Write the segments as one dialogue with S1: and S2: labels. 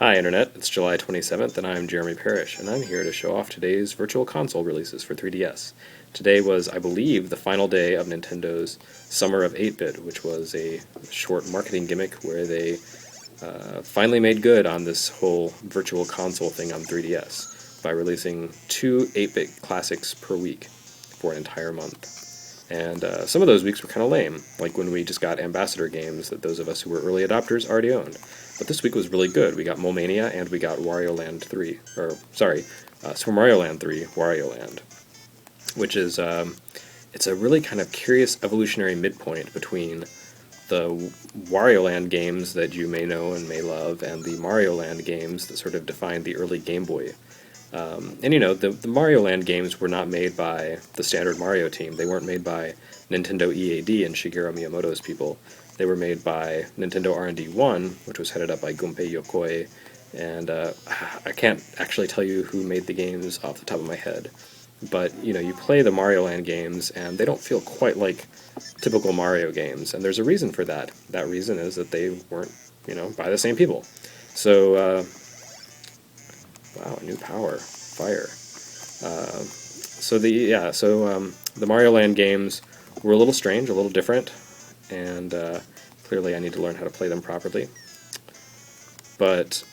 S1: Hi Internet, it's July 27th and I'm Jeremy Parrish, and I'm here to show off today's Virtual Console releases for 3DS. Today was, I believe, the final day of Nintendo's Summer of 8-Bit, which was a short marketing gimmick where they finally made good on this whole Virtual Console thing on 3DS by releasing two 8-Bit classics per week for an entire month. And some of those weeks were kind of lame, like when we just got Ambassador games that those of us who were early adopters already owned. But this week was really good. We got Mole Mania and we got Wario Land 3, Super Mario Land 3, Wario Land, which is, it's a really kind of curious evolutionary midpoint between the Wario Land games that you may know and may love and the Mario Land games that sort of defined the early Game Boy. And you know, the Mario Land games were not made by the standard Mario team. They weren't made by Nintendo EAD and Shigeru Miyamoto's people. They were made by Nintendo R&D 1, which was headed up by Gunpei Yokoi, and I can't actually tell you who made the games off the top of my head. But, you know, you play the Mario Land games, and they don't feel quite like typical Mario games, and there's a reason for that. That reason is that they weren't, you know, by the same people. So, wow, new power, fire. The Mario Land games were a little strange, a little different, and clearly I need to learn how to play them properly. But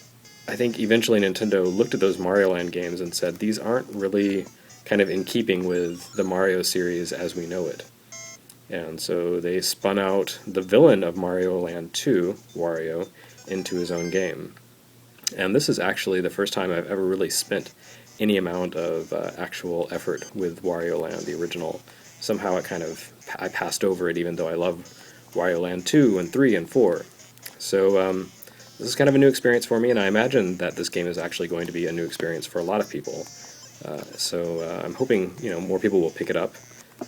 S1: I think eventually Nintendo looked at those Mario Land games and said, these aren't really kind of in keeping with the Mario series as we know it. And so they spun out the villain of Mario Land 2, Wario, into his own game. And this is actually the first time I've ever really spent any amount of actual effort with Wario Land, the original. Somehow I passed over it, even though I love Wario Land 2 and 3 and 4. So this is kind of a new experience for me, and I imagine that this game is actually going to be a new experience for a lot of people. I'm hoping, you know, more people will pick it up,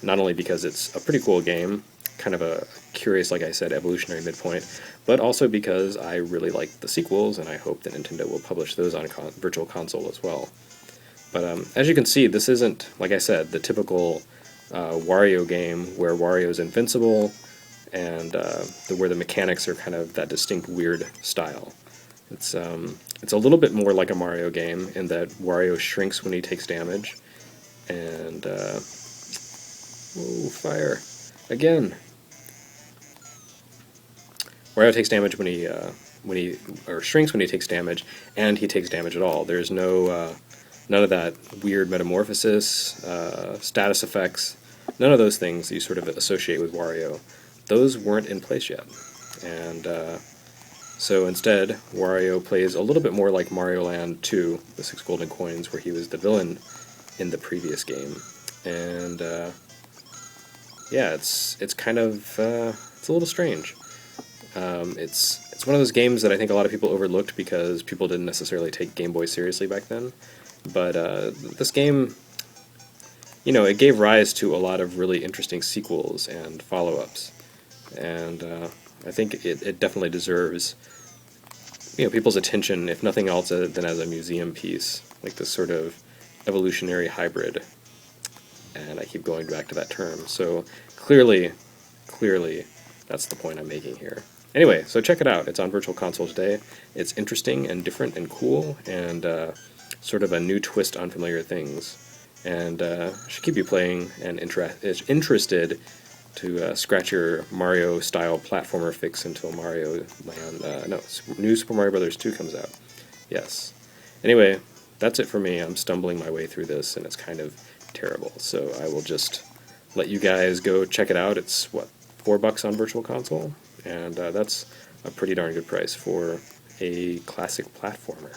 S1: not only because it's a pretty cool game, kind of a curious, like I said, evolutionary midpoint, but also because I really like the sequels, and I hope that Nintendo will publish those on Virtual Console as well. But as you can see, this isn't, like I said, the typical Wario game where Wario is invincible and where the mechanics are kind of that distinct weird style. It's a little bit more like a Mario game in that Wario shrinks when he takes damage, and whoa, fire again. Wario takes damage when he shrinks when he takes damage, and he takes damage at all. There's no none of that weird metamorphosis, status effects, none of those things that you sort of associate with Wario. Those weren't in place yet, and so instead, Wario plays a little bit more like Mario Land 2, the 6 golden coins, where he was the villain in the previous game, and yeah, it's kind of it's a little strange. It's one of those games that I think a lot of people overlooked because people didn't necessarily take Game Boy seriously back then. But this game, you know, it gave rise to a lot of really interesting sequels and follow-ups, and I think it definitely deserves, you know, people's attention, if nothing else than as a museum piece, like this sort of evolutionary hybrid. And I keep going back to that term. So clearly, that's the point I'm making here. Anyway, so check it out. It's on Virtual Console today. It's interesting and different and cool, and sort of a new twist on familiar things. And should keep you playing and interested to scratch your Mario-style platformer fix until Mario Land, New Super Mario Bros. 2 comes out. Yes. Anyway, that's it for me. I'm stumbling my way through this, and it's kind of terrible. So I will just let you guys go check it out. It's, what, $4 on Virtual Console? And that's a pretty darn good price for a classic platformer.